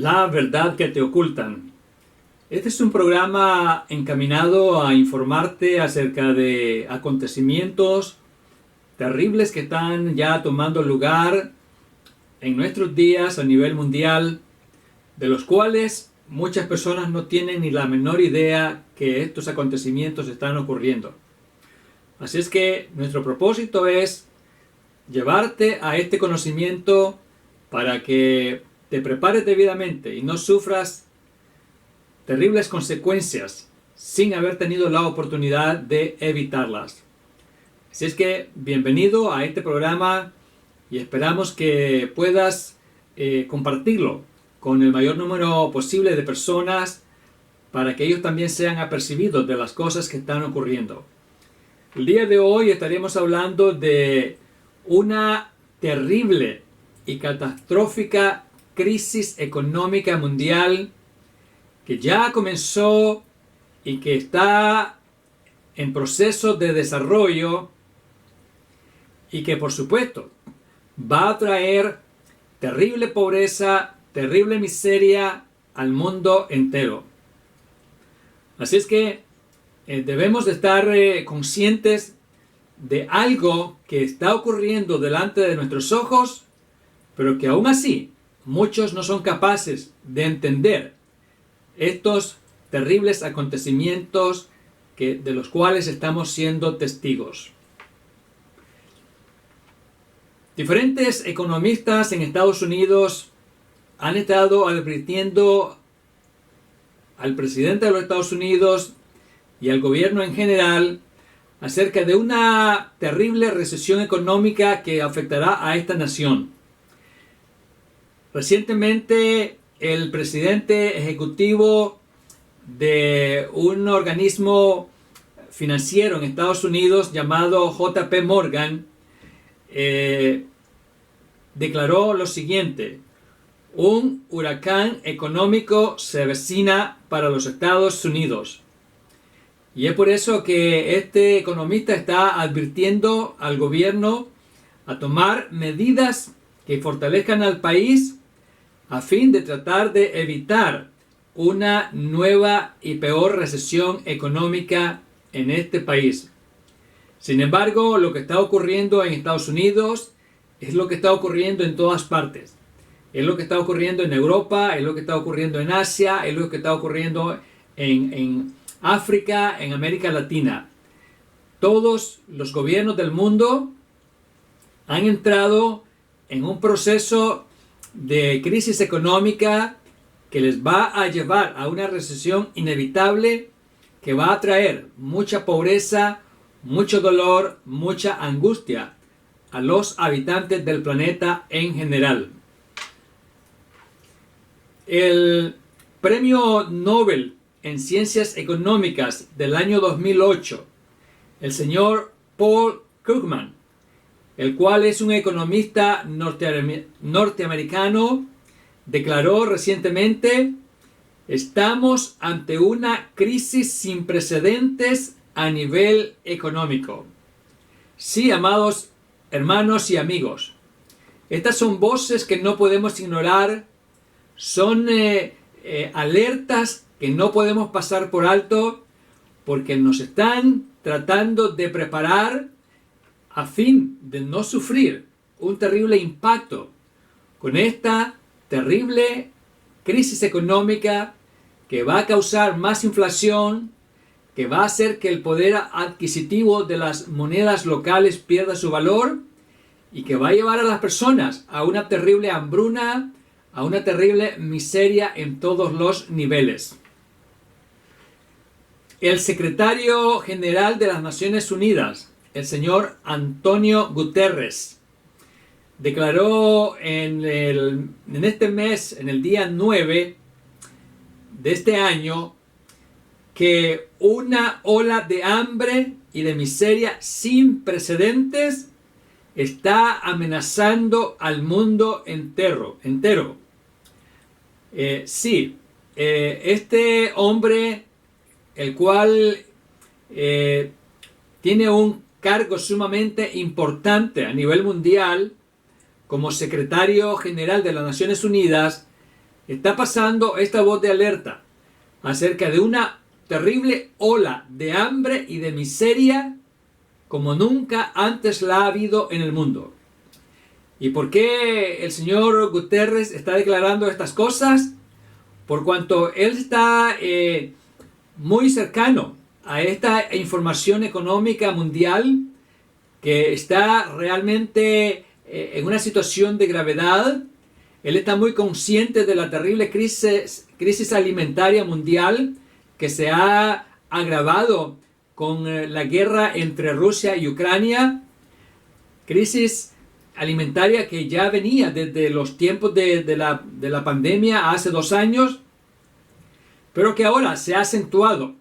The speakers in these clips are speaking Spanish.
La verdad que te ocultan. Este es un programa encaminado a informarte acerca de acontecimientos terribles que están ya tomando lugar en nuestros días a nivel mundial, de los cuales muchas personas no tienen ni la menor idea que estos acontecimientos están ocurriendo. Así es que nuestro propósito es llevarte a este conocimiento para que te prepares debidamente y no sufras terribles consecuencias sin haber tenido la oportunidad de evitarlas. Así es que bienvenido a este programa y esperamos que puedas compartirlo con el mayor número posible de personas para que ellos también sean apercibidos de las cosas que están ocurriendo. El día de hoy estaremos hablando de una terrible y catastrófica crisis económica mundial que ya comenzó y que está en proceso de desarrollo y que por supuesto va a traer terrible pobreza, terrible miseria al mundo entero. Así es que debemos de estar conscientes de algo que está ocurriendo delante de nuestros ojos, pero que aún así muchos no son capaces de entender estos terribles acontecimientos de los cuales estamos siendo testigos. Diferentes economistas en Estados Unidos han estado advirtiendo al presidente de los Estados Unidos y al gobierno en general acerca de una terrible recesión económica que afectará a esta nación. Recientemente, el presidente ejecutivo de un organismo financiero en Estados Unidos llamado JP Morgan declaró lo siguiente: un huracán económico se avecina para los Estados Unidos. Y es por eso que este economista está advirtiendo al gobierno a tomar medidas que fortalezcan al país a fin de tratar de evitar una nueva y peor recesión económica en este país. Sin embargo, lo que está ocurriendo en Estados Unidos es lo que está ocurriendo en todas partes. Es lo que está ocurriendo en Europa, es lo que está ocurriendo en Asia, es lo que está ocurriendo en África, en América Latina. Todos los gobiernos del mundo han entrado en un proceso de crisis económica que les va a llevar a una recesión inevitable que va a traer mucha pobreza, mucho dolor, mucha angustia a los habitantes del planeta en general. El premio Nobel en Ciencias Económicas del año 2008, el señor Paul Krugman, el cual es un economista norteamericano, declaró recientemente: estamos ante una crisis sin precedentes a nivel económico. Sí, amados hermanos y amigos, estas son voces que no podemos ignorar, son alertas que no podemos pasar por alto, porque nos están tratando de preparar a fin de no sufrir un terrible impacto con esta terrible crisis económica que va a causar más inflación, que va a hacer que el poder adquisitivo de las monedas locales pierda su valor y que va a llevar a las personas a una terrible hambruna, a una terrible miseria en todos los niveles. El secretario general de las Naciones Unidas, el señor Antonio Guterres, declaró en este mes, en el día 9 de este año, que una ola de hambre y de miseria sin precedentes está amenazando al mundo entero. Este hombre, el cual tiene un cargo sumamente importante a nivel mundial como secretario general de las Naciones Unidas, está pasando esta voz de alerta acerca de una terrible ola de hambre y de miseria como nunca antes la ha habido en el mundo. ¿Y por qué el señor Guterres está declarando estas cosas? Por cuanto él está muy cercano a esta información económica mundial que está realmente en una situación de gravedad. Él está muy consciente de la terrible crisis alimentaria mundial que se ha agravado con la guerra entre Rusia y Ucrania. Crisis alimentaria que ya venía desde los tiempos de la pandemia hace 2 años, pero que ahora se ha acentuado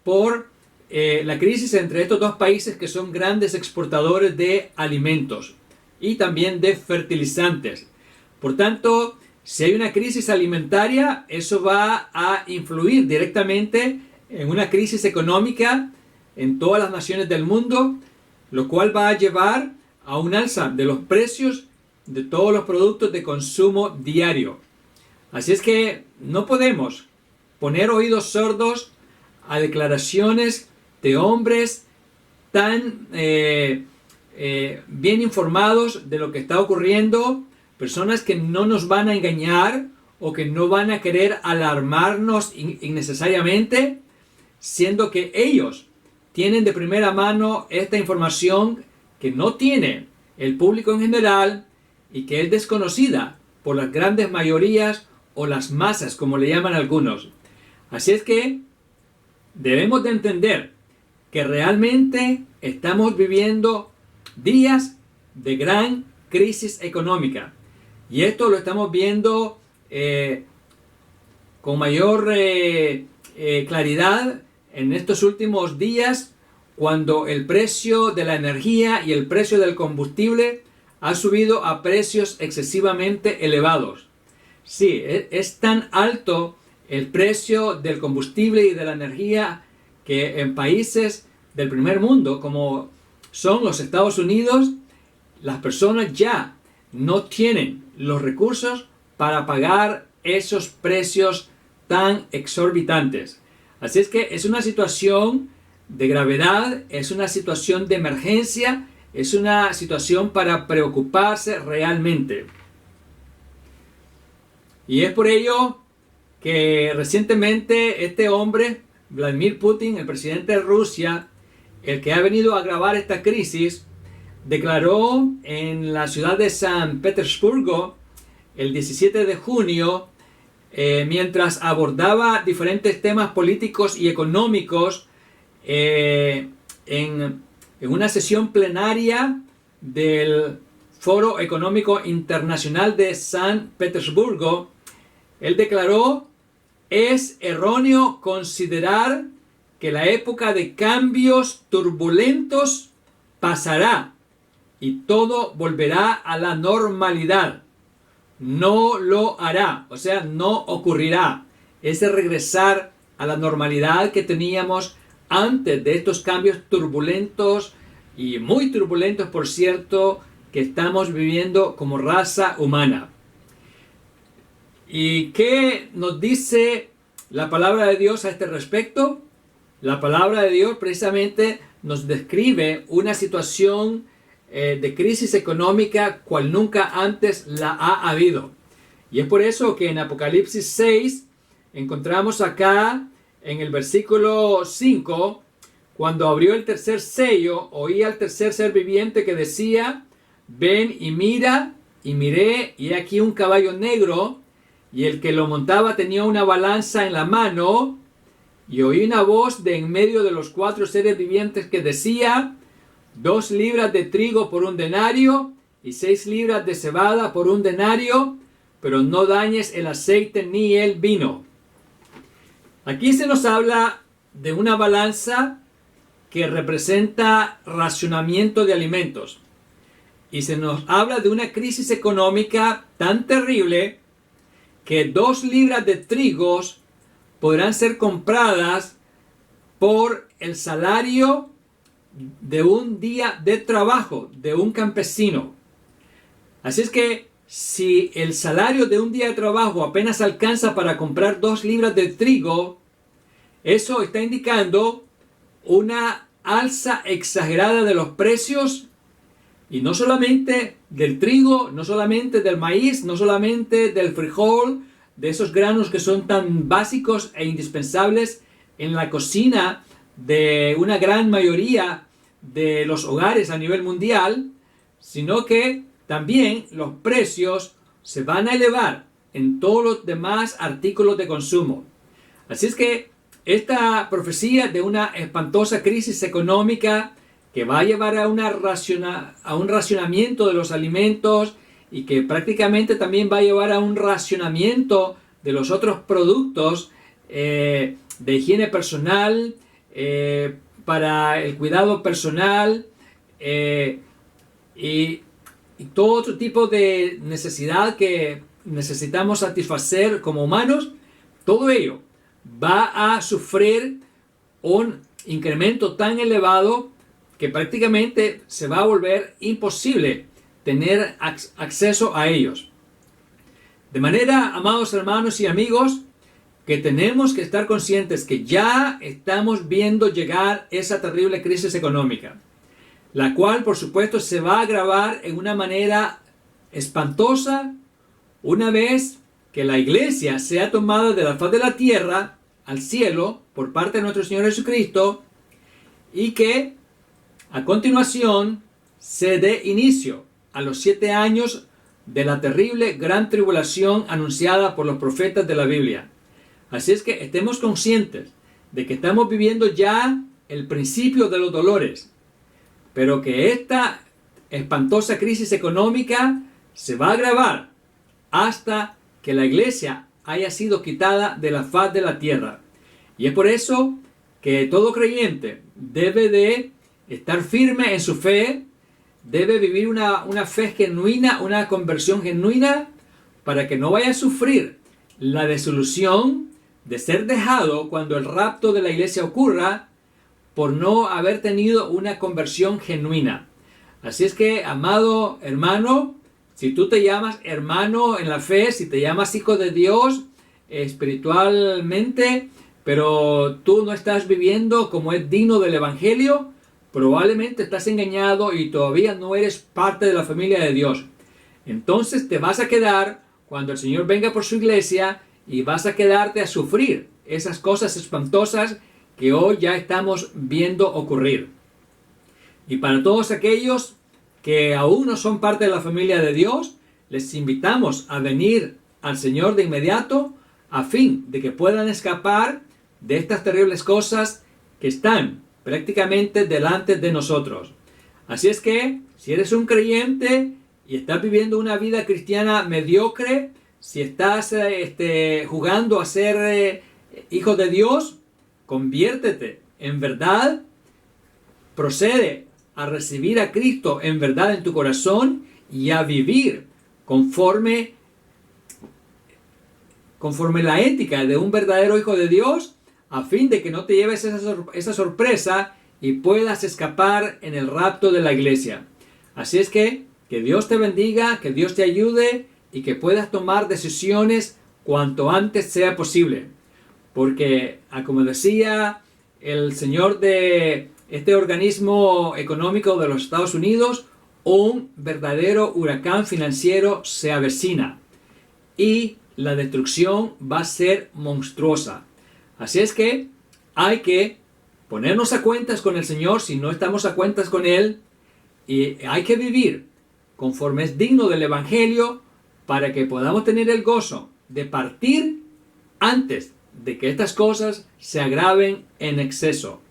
por la crisis entre estos dos países que son grandes exportadores de alimentos y también de fertilizantes. Por tanto, si hay una crisis alimentaria, eso va a influir directamente en una crisis económica en todas las naciones del mundo, lo cual va a llevar a un alza de los precios de todos los productos de consumo diario. Así es que no podemos poner oídos sordos a declaraciones de hombres tan bien informados de lo que está ocurriendo, personas que no nos van a engañar o que no van a querer alarmarnos innecesariamente, siendo que ellos tienen de primera mano esta información que no tiene el público en general y que es desconocida por las grandes mayorías o las masas, como le llaman algunos. Así es que debemos de entender que realmente estamos viviendo días de gran crisis económica. Y esto lo estamos viendo con mayor claridad en estos últimos días, cuando el precio de la energía y el precio del combustible ha subido a precios excesivamente elevados. Sí, es tan alto el precio del combustible y de la energía que en países del primer mundo, como son los Estados Unidos, las personas ya no tienen los recursos para pagar esos precios tan exorbitantes. Así es que es una situación de gravedad, es una situación de emergencia, es una situación para preocuparse realmente. Y es por ello que recientemente este hombre, Vladimir Putin, el presidente de Rusia, el que ha venido a agravar esta crisis, declaró en la ciudad de San Petersburgo el 17 de junio, mientras abordaba diferentes temas políticos y económicos en una sesión plenaria del Foro Económico Internacional de San Petersburgo, él declaró: es erróneo considerar que la época de cambios turbulentos pasará y todo volverá a la normalidad. No lo hará, o sea, no ocurrirá. Ese regresar a la normalidad que teníamos antes de estos cambios turbulentos y muy turbulentos, por cierto, que estamos viviendo como raza humana. ¿Y qué nos dice la palabra de Dios a este respecto? La palabra de Dios precisamente nos describe una situación de crisis económica cual nunca antes la ha habido. Y es por eso que en Apocalipsis 6 encontramos acá en el versículo 5, cuando abrió el tercer sello, oí al tercer ser viviente que decía: ven y mira. Y miré, y aquí un caballo negro, y el que lo montaba tenía una balanza en la mano, y oí una voz de en medio de los 4 seres vivientes que decía: 2 libras de trigo por 1 denario, y 6 libras de cebada por 1 denario, pero no dañes el aceite ni el vino. Aquí se nos habla de una balanza que representa racionamiento de alimentos. Y se nos habla de una crisis económica tan terrible que 2 libras de trigos podrán ser compradas por el salario de un día de trabajo de un campesino. Así es que si el salario de un día de trabajo apenas alcanza para comprar 2 libras de trigo, eso está indicando una alza exagerada de los precios, y no solamente del trigo, no solamente del maíz, no solamente del frijol, de esos granos que son tan básicos e indispensables en la cocina de una gran mayoría de los hogares a nivel mundial, sino que también los precios se van a elevar en todos los demás artículos de consumo. Así es que esta profecía de una espantosa crisis económica que va a llevar a un racionamiento de los alimentos y que prácticamente también va a llevar a un racionamiento de los otros productos de higiene personal, para el cuidado personal y todo otro tipo de necesidad que necesitamos satisfacer como humanos. Todo ello va a sufrir un incremento tan elevado que prácticamente se va a volver imposible tener acceso a ellos. De manera, amados hermanos y amigos, que tenemos que estar conscientes que ya estamos viendo llegar esa terrible crisis económica, la cual por supuesto se va a agravar en una manera espantosa una vez que la iglesia sea tomada de la faz de la tierra al cielo por parte de nuestro Señor Jesucristo, y que a continuación se dé inicio a los 7 años de la terrible gran tribulación anunciada por los profetas de la Biblia. Así es que estemos conscientes de que estamos viviendo ya el principio de los dolores, pero que esta espantosa crisis económica se va a agravar hasta que la iglesia haya sido quitada de la faz de la tierra. Y es por eso que todo creyente debe de estar firme en su fe, debe vivir una fe genuina, una conversión genuina, para que no vaya a sufrir la desilusión de ser dejado cuando el rapto de la iglesia ocurra por no haber tenido una conversión genuina. Así es que, amado hermano, si tú te llamas hermano en la fe, si te llamas hijo de Dios espiritualmente, pero tú no estás viviendo como es digno del evangelio, probablemente estás engañado y todavía no eres parte de la familia de Dios. Entonces te vas a quedar cuando el Señor venga por su iglesia, y vas a quedarte a sufrir esas cosas espantosas que hoy ya estamos viendo ocurrir. Y para todos aquellos que aún no son parte de la familia de Dios, les invitamos a venir al Señor de inmediato, a fin de que puedan escapar de estas terribles cosas que están prácticamente delante de nosotros. Así es que, si eres un creyente y estás viviendo una vida cristiana mediocre, si estás jugando a ser hijo de Dios, conviértete en verdad, procede a recibir a Cristo en verdad en tu corazón y a vivir conforme la ética de un verdadero hijo de Dios, a fin de que no te lleves esa sorpresa y puedas escapar en el rapto de la iglesia. Así es que Dios te bendiga, que Dios te ayude y que puedas tomar decisiones cuanto antes sea posible. Porque, como decía el señor de este organismo económico de los Estados Unidos, un verdadero huracán financiero se avecina y la destrucción va a ser monstruosa. Así es que hay que ponernos a cuentas con el Señor si no estamos a cuentas con Él, y hay que vivir conforme es digno del Evangelio para que podamos tener el gozo de partir antes de que estas cosas se agraven en exceso.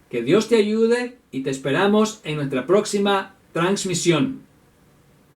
Que Dios te ayude y te esperamos en nuestra próxima transmisión.